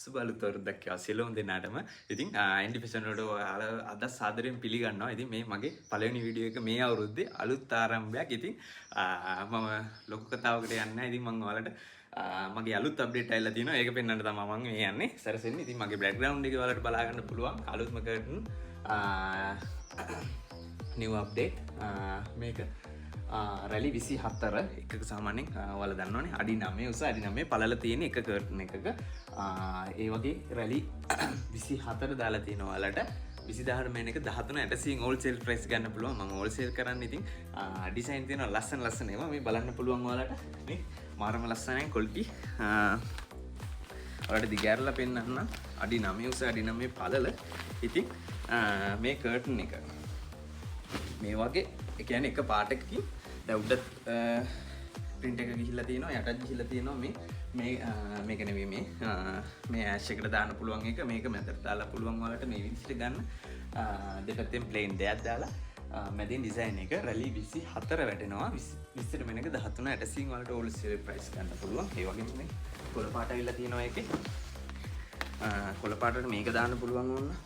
සුබ අලුත් අවුරුද්දක් වේවා සියලුම දෙනාටම. ඉතින් ඉන්ඩිපෙන්ඩන්ට් වලට ඔයාලා අද සාදරයෙන් පිළිගන්නවා. ඉතින් මේ මගේ පළවෙනි වීඩියෝ එක මේ අවුරුද්දේ අලුත් ආරම්භයක්. ඉතින් මම ලොකු කතාවකට යන්නේ නැහැ. ඉතින් මම ඔයාලට මගේ අලුත් අප්ඩේට් ඇවිල්ලා තියෙනවා. ඒක පෙන්වන්න තමයි මම මේ යන්නේ. සැරසෙන්නේ. ඉතින් මගේ බෑග්ග්‍රවුන්ඩ් එක ඔයාලට බලා ගන්න පුළුවන්. අලුත්ම කර්ටන් new update මේක රැලි 24 එකක සාමාන්‍යයෙන් ඔයාලා දන්නවනේ අඩි 9 උස අඩි 9 පළල තියෙන එක කර්ටන් එකක ඒ වගේ රැලි 24 දාලා තියෙනවා ඔයාලට 20000 මේන එක 13.800 හෝල්සේල් ප්‍රයිස් ගන්න පුළුවන් මම හෝල්සේල් කරන්නේ ඉතින් ඩිසයින් තියෙනවා ලස්සන ඒවා මේ බලන්න පුළුවන් ඔයාලට මේ මාරම ලස්සනයි ක්වොලිටි ඔයාලට දිගෑරලා පෙන්නන්න අඩි 9 උස අඩි 9 පළල ඉතින් මේ කර්ටන් එක මේ වගේ ඒ කියන්නේ එක පාටකකින් දැන් උඩ print එක ගිහිල්ලා තියෙනවා යටත් ගිහිල්ලා තියෙනවා මේක නෙවෙයි මේ ඇෂ් එකට දාන්න පුළුවන් එක මේක මැදට දාලා පුළුවන් වලට මේ විදිහට ගන්න දෙපැත්තෙන් plain දෙයක් දාලා මැදින් ඩිසයින් එක රැලි 24 වැටෙනවා 20ට මේක 13.800 වලට හෝල්සේල් ප්‍රයිස් ගන්න පුළුවන් ඒ වගේම මේ කොළ පාට අවිල්ලා තියෙනවා ඒකේ කොළ පාටට මේක දාන්න පුළුවන් වුණා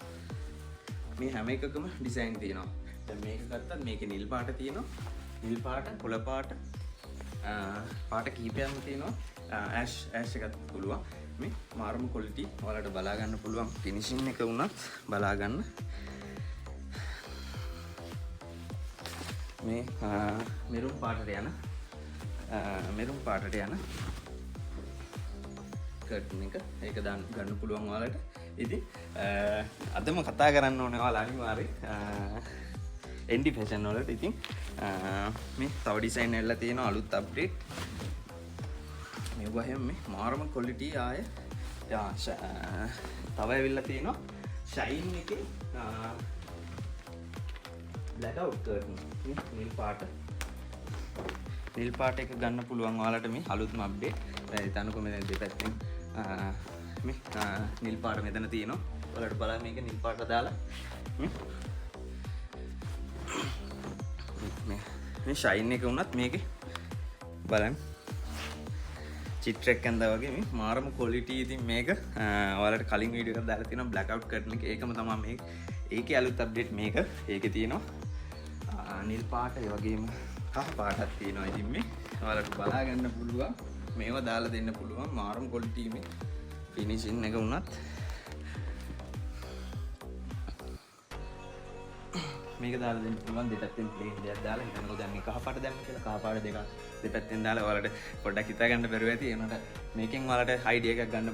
මේ හැම එකකම ඩිසයින් තියෙනවා දැන් මේක ගත්තත් මේකේ නිල් පාට තියෙනවා නිල් පාට කොළ පාට පාට කීපයක්ම තියෙනවා ඇෂ් එකත් පුළුවන් මේ මාරම ක්වොලිටි ඔයාලට බලා ගන්න පුළුවන් ෆිනිෂින් එක වුණත් බලා ගන්න මේ මෙරුම් පාටට යන කර්ටන් එක ඒක ගන්න පුළුවන් ඔයාලට ඉතින් අදම කතා කරන්න ඕනේ ඔයාලා අනිවාර්යෙන් එන්ඩි ෆැෂන් වලට ඉතින් මේ තව ඩිසයින් එල්ලලා තියෙන අලුත් අප්ඩේට් මේවා හැම මේ මාරම ක්වොලිටි ආය තව ඇවිල්ලා තියෙනවා ෂයින් එකේ බ්ලැක් අවුට් කර්ටන් නිල් පාට එක ගන්න පුළුවන් ඔයාලට මේ අලුත්ම අප්ඩේට් හිතන්නකෝ මේ දෙපැත්තෙන් මේ නිල් පාට මෙතන තියෙනවා ඔයාලට බලන්න මේක නිල් පාට දාලා මේ ෂයින් එක වුණත් මේකේ බලන්න චිත්‍රයක් ඇඳා වගේ මේ මාරම ක්වොලිටි ඉතින් මේක ඔයාලට කලින් වීඩියෝ එකක් දාලා තියෙනවා බ්ලැක් අවුට් කර්ටන් එක ඒකම තමයි මේ ඒකේ අලුත් අප්ඩේට් මේක ඒකේ තියෙනවා නිල් පාට ඒ වගේම කහ පාටක් තියෙනවා ඉතින් මේ ඔයාලට බලා ගන්න පුළුවන් මේවා දාලා දෙන්න පුළුවන් මාරම ක්වොලිටි මේ ෆිනිෂින් එක වුණත් මේක දාලා දෙන්න පුළුවන් දෙපැත්තෙන් ප්ලේන් දෙයක් දාලා හිතන්නකෝ දැන් මේ කහ පාට දැම්ම කියලා කහ පාට දෙක දෙපැත්තෙන් දාලා ඔයාලට පොඩ්ඩක් හිතා ගන්න බැරුව ඇති ඒනට මේකෙන් ඔයාලට අයිඩියා එකක් ගන්න